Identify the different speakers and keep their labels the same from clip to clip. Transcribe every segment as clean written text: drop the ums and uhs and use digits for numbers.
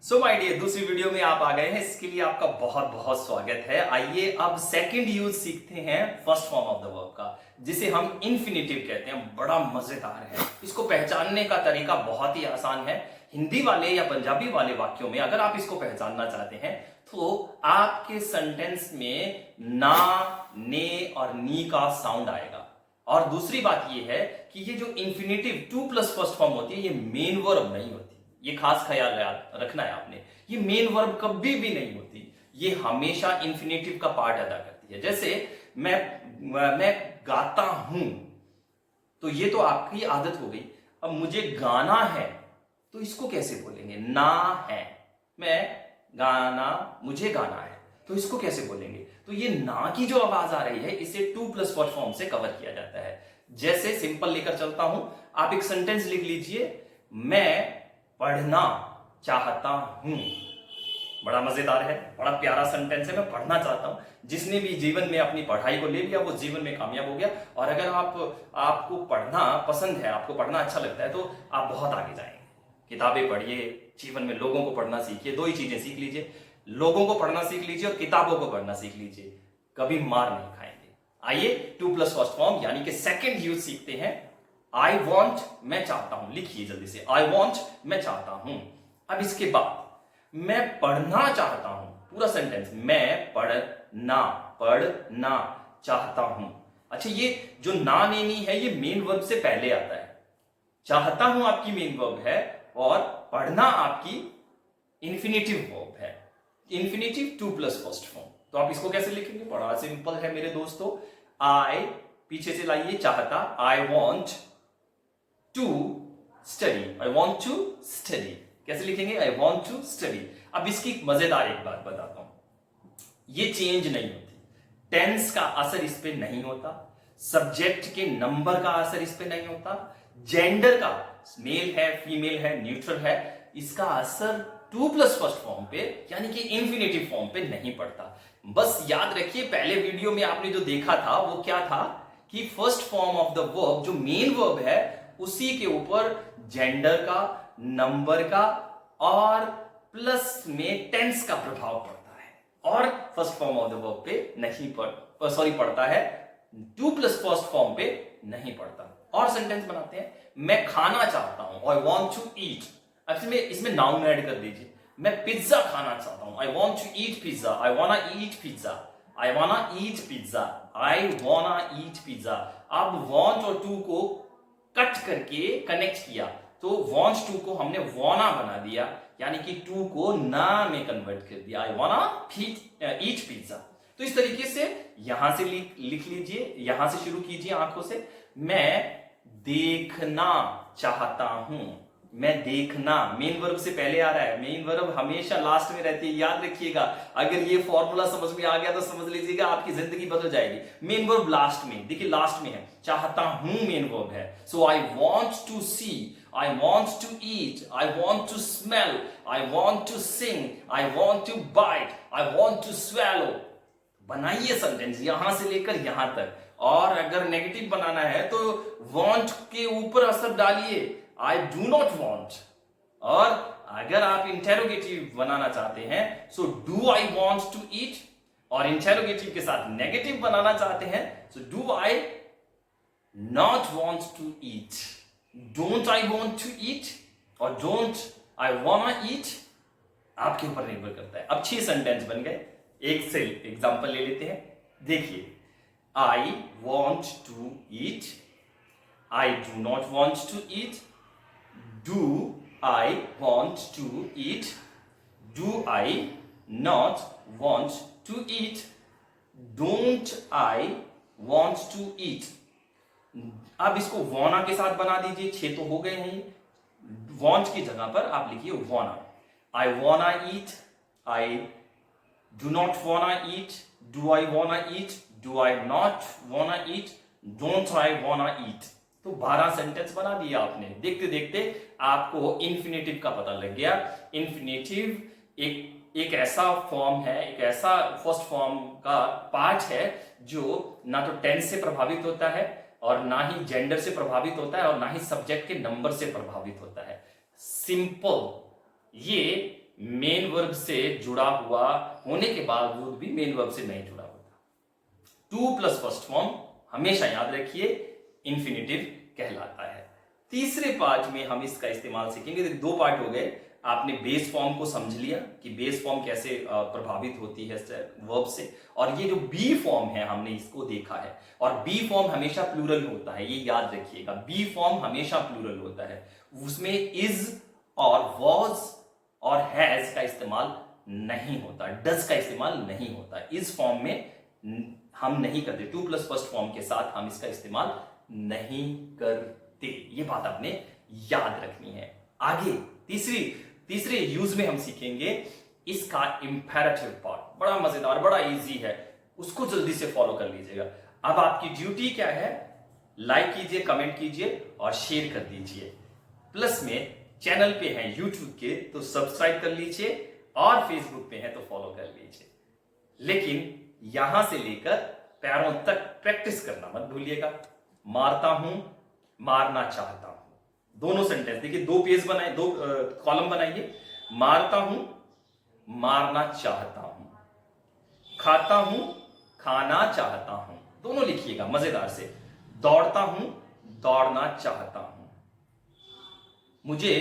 Speaker 1: So my dear, दूसरी video में आप आ गए हैं, इसके लिए आपका बहुत बहुत स्वागत है। आइए अब सेकंड यूज सीखते हैं first form of the verb का, जिसे हम इन्फिनेटिव कहते हैं। बड़ा मजेदार है। इसको पहचानने का तरीका बहुत ही आसान है। हिंदी वाले या पंजाबी वाले वाक्यों में अगर आप इसको पहचानना चाहते हैं तो आपके सेंटेंस में ना, ने और नी का साउंड आएगा। और दूसरी बात यह है कि ये जो infinitive two plus first form होती है, ये मेन वर्ब नहीं होती। ये खास ख्याल याद रखना है आपने। ये मेन वर्ब कभी भी नहीं होती, ये हमेशा इन्फिनेटिव का पार्ट अदा करती है। जैसे मैं गाता हूं, तो ये तो आपकी आदत हो गई। अब मुझे गाना है, तो इसको कैसे बोलेंगे? ना है, मैं गाना, मुझे गाना है, तो इसको कैसे बोलेंगे? तो ये ना की जो आवाज आ रही है, इसे टू प्लस फर्स्ट फॉर्म से कवर किया जाता है। जैसे सिंपल लेकर चलता हूं, आप एक सेंटेंस लिख लीजिए, मैं पढ़ना चाहता हूं। बड़ा मजेदार है, बड़ा प्यारा सेंटेंस है। मैं पढ़ना चाहता हूं। जिसने भी जीवन में अपनी पढ़ाई को ले लिया वो जीवन में कामयाब हो गया। और अगर आपको पढ़ना पसंद है, आपको पढ़ना अच्छा लगता है, तो आप बहुत आगे जाएंगे। किताबें पढ़िए, जीवन में लोगों को पढ़ना सीखिए। दो ही चीजें सीख लीजिए, लोगों को पढ़ना सीख लीजिए और किताबों को पढ़ना सीख लीजिए। कभी मार नहीं खाएंगे। आइए टू प्लस फर्स्ट फॉर्म यानी कि सेकेंड यूज सीखते हैं। आई वॉन्ट, मैं चाहता हूं। लिखिए जल्दी से, आई वॉन्ट, मैं चाहता हूं। अब इसके बाद मैं पढ़ना चाहता हूं, पूरा सेंटेंस, मैं पढ़ना चाहता हूं। अच्छा, ये जो ना नेनी है, ये मेन वर्ब से पहले आता है। चाहता हूं आपकी मेन वर्ब है और पढ़ना आपकी इन्फिनेटिव वर्ब है। Infinitive two plus first form. तो आप इसको कैसे लिखेंगे? बड़ा सिंपल है मेरे दोस्तों। आई पीछे से लाइए, चाहता, I want to study, I want to study. कैसे लिखेंगे? I want to study. अब इसकी मजेदार एक बात बताता हूं, ये चेंज नहीं होती। टेंस का असर इस पे नहीं होता, सब्जेक्ट के नंबर का असर इस पे नहीं होता, जेंडर का, मेल है, फीमेल है, न्यूट्रल है, इसका असर टू प्लस फर्स्ट फॉर्म पे यानी कि इंफिनिटिव फॉर्म पे नहीं पड़ता। बस याद रखिए, पहले वीडियो में आपने जो देखा था वो क्या था कि first form of the verb, जो मेन वर्ब है, उसी के ऊपर जेंडर का, नंबर का और प्लस में टेंस का प्रभाव पड़ता है, और first form of the verb पे नहीं पड़ता है, टू प्लस फर्स्ट फॉर्म पे नहीं पड़ता। और सेंटेंस बनाते हैं, मैं खाना चाहता हूं, आई वॉन्ट टू ईट। अब इसमें नाउन ऐड कर दीजिए, मैं पिज्जा खाना चाहता हूं, I want to eat pizza, I wanna eat pizza, I wanna eat pizza, I wanna eat pizza. अब वॉन्ट और टू को कट करके कनेक्ट किया, तो वॉन्ट टू को हमने वाना बना दिया, यानी कि टू को ना में कन्वर्ट कर दिया, आई वाना ईट पिज्जा। तो इस तरीके से यहां से लिख लीजिए, यहां से शुरू कीजिए आंखों से, मैं देखना चाहता हूं। मैं देखना मेन वर्ब से पहले आ रहा है, मेन वर्ब हमेशा लास्ट में रहती है, याद रखिएगा। अगर ये फॉर्मूला समझ में आ गया तो समझ लीजिएगा आपकी जिंदगी बदल जाएगी। मेन वर्ब लास्ट में, देखिए लास्ट में है, चाहता हूं मेन वर्ब है। So I want to see, I want to eat, I want to smell, I want to sing, I want to bite, I want to swallow. बनाइए sentence यहां से लेकर यहां तक। और अगर नेगेटिव बनाना है तो वॉन्ट के ऊपर असर डालिए, आई डू नॉट वॉन्ट। और अगर आप इंटेरोगेटिव बनाना चाहते हैं, so do I want to eat, और इंटेरोगेटिव के साथ नेगेटिव बनाना चाहते हैं, so do I not want to eat, don't I want to eat और डोंट आई वांना ईट। आपके ऊपर निर्भर करता है। अब 6 सेंटेंस बन गए। एक से एग्जांपल ले लेते हैं, देखिए, I want to eat, I do not want to eat, do I want to eat, do I not want to eat, don't I want to eat. अब इसको वॉना के साथ बना दीजिए, 6 तो हो गए हैं। वॉन्ट की जगह पर आप लिखिए wanna. I wanna eat, I do not wanna eat, do I wanna eat, do I not wanna eat, don't I wanna eat. तो 12 सेंटेंस बना दिया आपने। देखते देखते आपको इन्फिनेटिव का पता लग गया। इन्फिनेटिव एक ऐसा फॉर्म है, एक ऐसा फर्स्ट फॉर्म का पार्ट है जो ना तो टेंस से प्रभावित होता है और ना ही जेंडर से प्रभावित होता है और ना ही सब्जेक्ट के नंबर से प्रभावित होता है। सिंपल, ये मेन वर्ब से जुड़ा हुआ होने के बावजूद भी मेन वर्ब से नहीं जुड़ा होता। टू प्लस फर्स्ट फॉर्म हमेशा याद रखिए इंफिनिटिव कहलाता है। तीसरे पार्ट में हम इसका इस्तेमाल सीखेंगे। दो पार्ट हो गए। आपने बेस फॉर्म को समझ लिया कि बेस फॉर्म कैसे प्रभावित होती है वर्ब से, और ये जो बी फॉर्म है हमने इसको देखा है। और बी फॉर्म हमेशा प्लूरल होता है, ये याद रखिएगा। बी फॉर्म हमेशा प्लूरल होता है, उसमें इज और वॉज और हैज का इस्तेमाल नहीं होता, डज का इस्तेमाल नहीं होता। इस फॉर्म में हम नहीं करते, टू प्लस फर्स्ट फॉर्म के साथ हम इसका इस्तेमाल नहीं करते। ये बात आपने याद रखनी है। आगे तीसरे यूज में हम सीखेंगे इसका इंपेरेटिव पार्ट। बड़ा मजेदार, बड़ा इजी है, उसको जल्दी से फॉलो कर लीजिएगा। अब आपकी ड्यूटी क्या है? लाइक कीजिए, कमेंट कीजिए और शेयर कर दीजिए। प्लस में चैनल पे हैं यूट्यूब के तो सब्सक्राइब कर लीजिए, और फेसबुक पे हैं तो फॉलो कर लीजिए। लेकिन यहां से लेकर पैरों तक प्रैक्टिस करना मत भूलिएगा। मारता हूं, मारना चाहता हूं, दोनों सेंटेंस देखिए। दो पेज बनाए, दो कॉलम बनाइए। मारता हूं, मारना चाहता हूं। खाता हूं, खाना चाहता हूं, दोनों लिखिएगा मजेदार से। दौड़ता हूं, दौड़ना चाहता हूं। मुझे,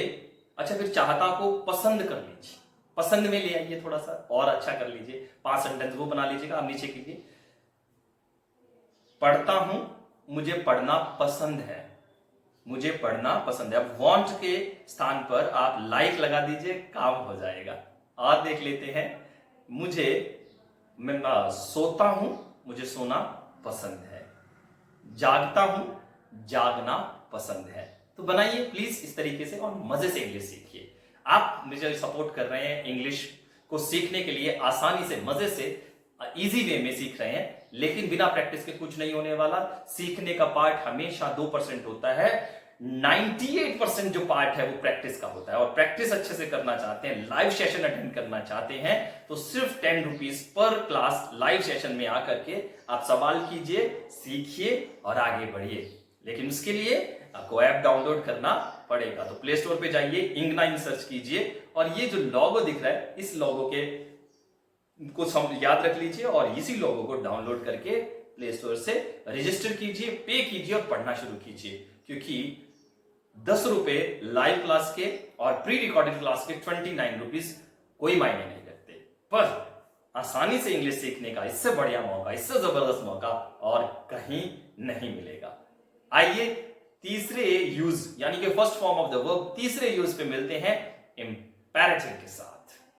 Speaker 1: अच्छा फिर चाहता को पसंद कर लीजिए, पसंद में ले आइए, थोड़ा सा और अच्छा कर लीजिए। 5 सेंटेंस वो बना लीजिएगा। आप नीचे कीजिए। पढ़ता हूं, मुझे पढ़ना पसंद है, मुझे पढ़ना पसंद है। अब वांट के स्थान पर आप लाइक लगा दीजिए, काम हो जाएगा। और देख लेते हैं। मैं सोता हूं, मुझे सोना पसंद है। जागता हूं, जागना पसंद है। तो बनाइए प्लीज इस तरीके से और मजे से इंग्लिश सीखिए। आप मुझे सपोर्ट कर रहे हैं इंग्लिश को सीखने के लिए, आसानी से, मजे से, इजी वे में सीख रहे हैं। लेकिन बिना प्रैक्टिस के कुछ नहीं होने वाला। सीखने का पार्ट हमेशा 2% होता है, 98% जो पार्ट है वो प्रैक्टिस का होता है। और प्रैक्टिस अच्छे से करना चाहते हैं, लाइव सेशन अटेंड करना चाहते हैं, तो सिर्फ 10 rupees per class live session में आकर के आप सवाल कीजिए, सीखिए और आगे बढ़िए। लेकिन उसके लिए आपको ऐप डाउनलोड करना पड़ेगा। तो प्ले स्टोर पे जाइए, इंग9 सर्च कीजिए, और ये जो लोगो दिख रहा है इस लोगो को याद रख लीजिए, और इसी लोगो को डाउनलोड करके प्ले स्टोर से रजिस्टर कीजिए, पे कीजिए और पढ़ना शुरू कीजिए। क्योंकि 10 रुपए लाइव क्लास के और प्री रिकॉर्डेड क्लास के 29 रुपीज कोई मायने नहीं करते। पर आसानी से इंग्लिश सीखने का इससे बढ़िया मौका, इससे जबरदस्त मौका और कहीं नहीं मिलेगा। आइए तीसरे यूज यानी कि first form of the verb, तीसरे यूज पे मिलते हैं इंपेरेटिव के साथ।